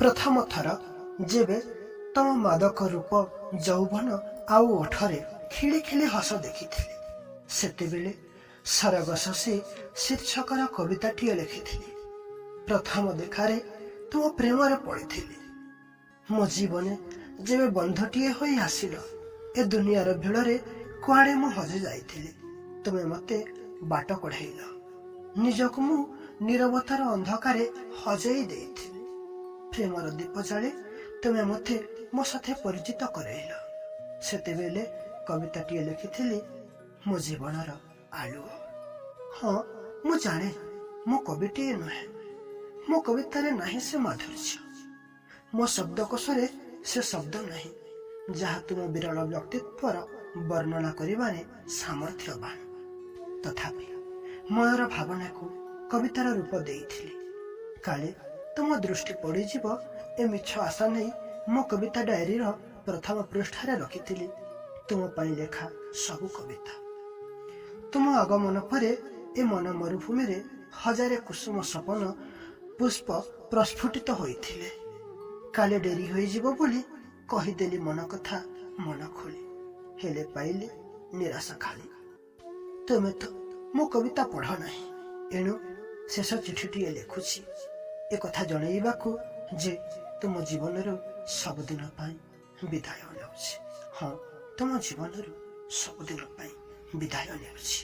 प्रथम थर जेबे तम मादक रूप यौवन आउ ओठरे खिली खिली हस देखिथिली सेतेबेले सरग शशी शीर्षकर कविताटीए लिखिथिली। प्रथम देखारे तुम प्रेमरे पड़िथिली मो जीवने जेबे बंधटीए होई आसिल ए दुनियार भिड़रे कुआड़े मु हजि जाइथिली तुमे मते बाट कढ़ाइल निजक मु नीरवतार अंधकारे हजई देइथिली प्रेमर दीप जाले तुमे मते मो साथे परिचित करैल सेतेबेले कविताटीए लिखिथिली मो जीवनर आलुओ। हाँ मु जाने मो कविटीए नुहे मो कवितारे नाही से माधुर्य मो शब्दकोशरे से शब्द नहीं जहा तुम विरल व्यक्तित्वर वर्णना करिबारे सामर्थ्यवान तथापि मयर भावना को कवितार रूप देइथिली काले तुम दृष्टि पड़ीजिब ए मिछ आशा नहीं मो कविता डायरी प्रथम पृष्ठारे रखिथिली तुम पाई लेखा सबु कविता तुम आगमन परे ए मन मरुभूमि रे हजारे कुसुम सपन पुष्प प्रस्फुटित होइथिले काले डेरी होई जीवो बोली कहिदेली मन कथा मन खोली हेले पाइले निराशा खाली तुमे तो मो कविता पढ़ नाही एणु शेष चिठीटीए लिखुछि ए कथा जणैबाकू जे तुम जीवनर सबुदिन पाई विदाय नेउछि। हाँ तुम जीवनर सबुदिन पाई विदाय नेउछि।